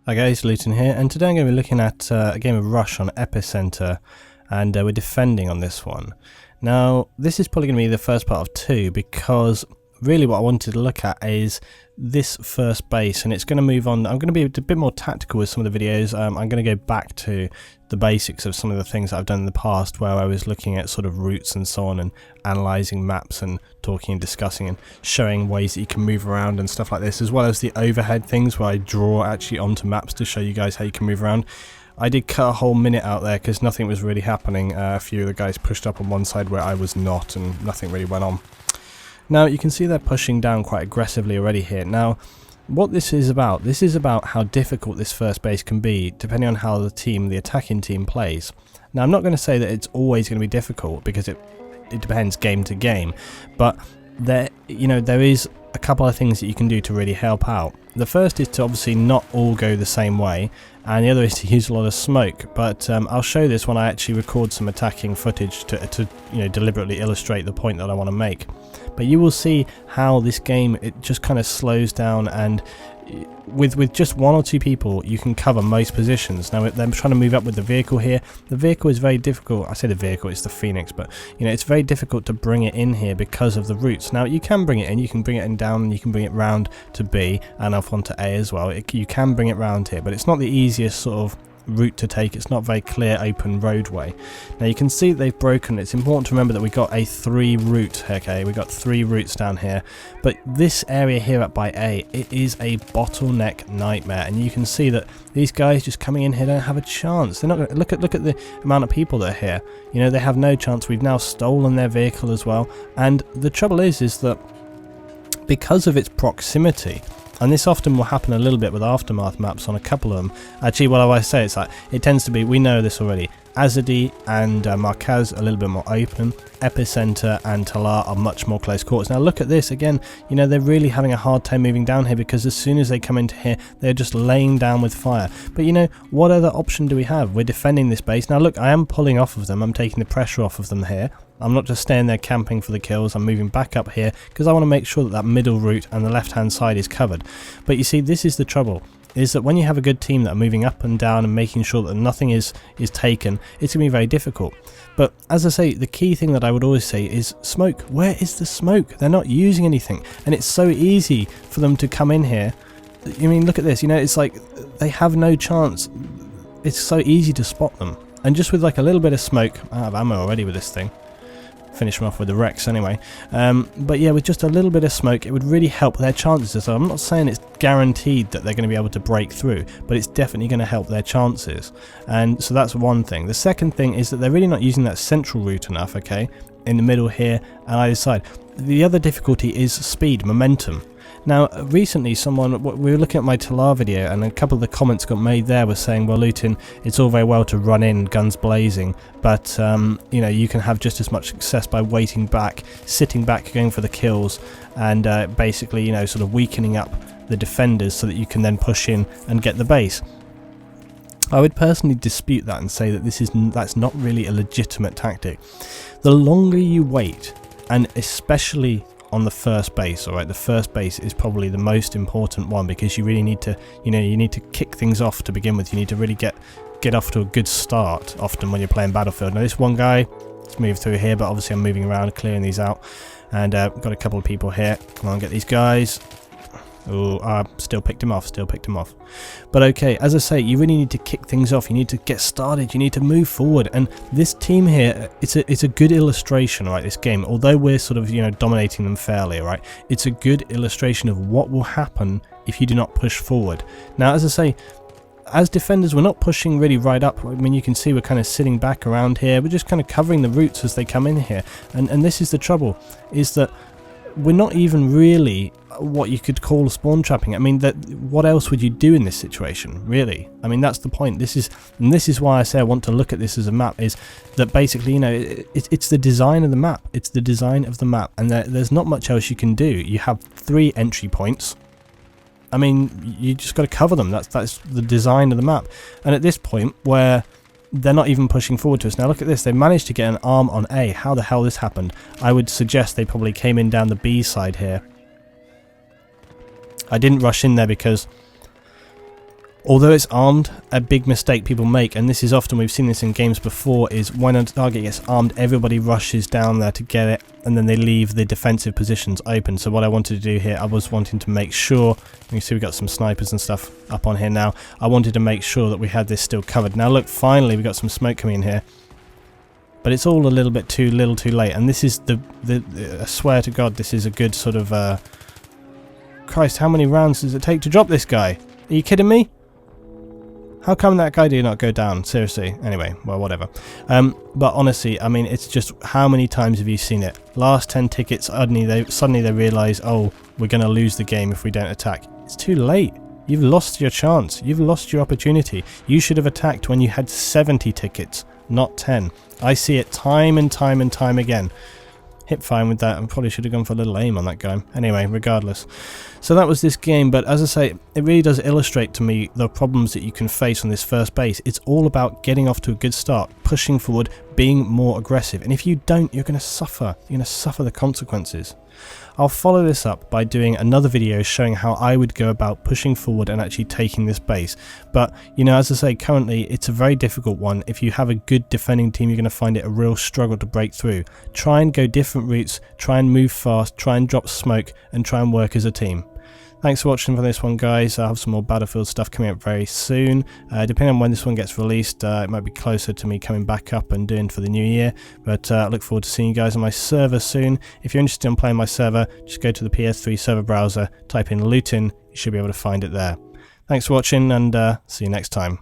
Hi guys, Luetin here, and today I'm going to be looking at a game of Rush on Epicenter, and we're defending on this one. Now, this is probably going to be the first part of two, because really what I wanted to look at is this first base, and it's going to move on. I'm going to be a bit more tactical with some of the videos. I'm going to go back to the basics of some of the things that I've done in the past, where I was looking at sort of routes and so on, and analysing maps and talking and discussing and showing ways that you can move around and stuff like this, as well as the overhead things where I draw actually onto maps to show you guys how you can move around. I did cut a whole minute out there because nothing was really happening. A few of the guys pushed up on one side where I was not, and nothing really went on. Now you can see they're pushing down quite aggressively already here. Now what this is about how difficult this first base can be depending on how the attacking team plays. Now I'm not going to say that it's always going to be difficult, because it depends game to game, but there is a couple of things that you can do to really help out. The first is to obviously not all go the same way, and the other is to use a lot of smoke. But I'll show this when I actually record some attacking footage to deliberately illustrate the point that I want to make. But you will see how this game, it just kind of slows down, and with just one or two people you can cover most positions. Now they're trying to move up with the vehicle here. The vehicle is very difficult. I say the vehicle, it's the Phoenix, but it's very difficult to bring it in here because of the routes. Now you can bring it in, you can bring it in down, and you can bring it round to B and off onto A as well. You can bring it round here, but it's not the easiest sort of route to take. It's not very clear open roadway. Now you can see that they've broken. It's important to remember that we got a 3 route. Okay, we got 3 routes down here, but this area here up by A, it is a bottleneck nightmare, and you can see that these guys just coming in here don't have a chance. They're not going to look at the amount of people that are here. They have no chance. We've now stolen their vehicle as well, and the trouble is that because of its proximity, and this often will happen a little bit with Aftermath maps on a couple of them. Actually, what I say, it's like, it tends to be, we know this already, Azadi and Marquez are a little bit more open. Epicenter and Talar are much more close quarters. Now look at this again, they're really having a hard time moving down here, because as soon as they come into here, they're just laying down with fire. But what other option do we have? We're defending this base. Now look, I am pulling off of them, I'm taking the pressure off of them here. I'm not just staying there camping for the kills, I'm moving back up here because I want to make sure that that middle route and the left hand side is covered. But you see, this is the trouble, is that when you have a good team that are moving up and down and making sure that nothing is taken, it's going to be very difficult. But as I say, the key thing that I would always say is smoke. Where is the smoke? They're not using anything, and it's so easy for them to come in here. I mean, look at this, it's like they have no chance. It's so easy to spot them, and just with like a little bit of smoke, I have ammo already with this thing. Finish them off with the Rex anyway, but yeah, with just a little bit of smoke it would really help their chances. So I'm not saying it's guaranteed that they're going to be able to break through, but it's definitely going to help their chances. And so that's one thing. The second thing is that they're really not using that central route enough, okay, in the middle here and either side. The other difficulty is speed, momentum. Now recently we were looking at my Talar video, and a couple of the comments got made there were saying, well Luetin, it's all very well to run in guns blazing, but you can have just as much success by waiting back, sitting back, going for the kills, and basically sort of weakening up the defenders so that you can then push in and get the base. I would personally dispute that and say that that's not really a legitimate tactic. The longer you wait, and especially on the first base, alright, the first base is probably the most important one, because you really need to, you need to kick things off to begin with. You need to really get off to a good start often when you're playing Battlefield. Now this one guy, let's move through here, but obviously I'm moving around, clearing these out, and got a couple of people here. Come on, get these guys. Oh, I still picked him off, But okay, as I say, you really need to kick things off. You need to get started. You need to move forward. And this team here, it's a good illustration, right? This game, although we're sort of dominating them fairly, right? It's a good illustration of what will happen if you do not push forward. Now, as I say, as defenders, we're not pushing really right up. I mean, you can see we're kind of sitting back around here. We're just kind of covering the routes as they come in here. And this is the trouble, is that we're not even really what you could call spawn trapping. I mean, what else would you do in this situation, really? I mean, that's the point. This is why I say I want to look at this as a map, is that basically, it's the design of the map. It's the design of the map, and there's not much else you can do. You have 3 entry points. I mean, you just got to cover them. That's the design of the map. And at this point, where they're not even pushing forward to us. Now look at this, they managed to get an arm on A. How the hell this happened? I would suggest they probably came in down the B side here. I didn't rush in there because Although it's armed, a big mistake people make, and this is often, we've seen this in games before, is when a target gets armed, everybody rushes down there to get it, and then they leave the defensive positions open. So what I wanted to do here, I was wanting to make sure, you can see we've got some snipers and stuff up on here now, I wanted to make sure that we had this still covered. Now look, finally we got some smoke coming in here, but it's all a little bit too late, and this is I swear to God, this is a good sort of, Christ, how many rounds does it take to drop this guy? Are you kidding me? How come that guy did not go down? Seriously. Anyway, well, whatever. But honestly, I mean, it's just, how many times have you seen it? Last 10 tickets, suddenly they realise, oh, we're going to lose the game if we don't attack. It's too late. You've lost your chance. You've lost your opportunity. You should have attacked when you had 70 tickets, not 10. I see it time and time and time again. Hit fine with that, and probably should have gone for a little aim on that guy. Anyway, regardless. So that was this game, but as I say, it really does illustrate to me the problems that you can face on this first base. It's all about getting off to a good start, pushing forward, being more aggressive, and if you don't, you're going to suffer. You're going to suffer the consequences. I'll follow this up by doing another video showing how I would go about pushing forward and actually taking this base. But, you know, as I say, currently it's a very difficult one. If you have a good defending team, you're going to find it a real struggle to break through. Try and go different routes, try and move fast, try and drop smoke, and try and work as a team. Thanks for watching for this one, guys. I'll have some more Battlefield stuff coming up very soon. Depending on when this one gets released, it might be closer to me coming back up and doing for the new year. But I look forward to seeing you guys on my server soon. If you're interested in playing my server, just go to the PS3 server browser, type in Luetin, you should be able to find it there. Thanks for watching, and see you next time.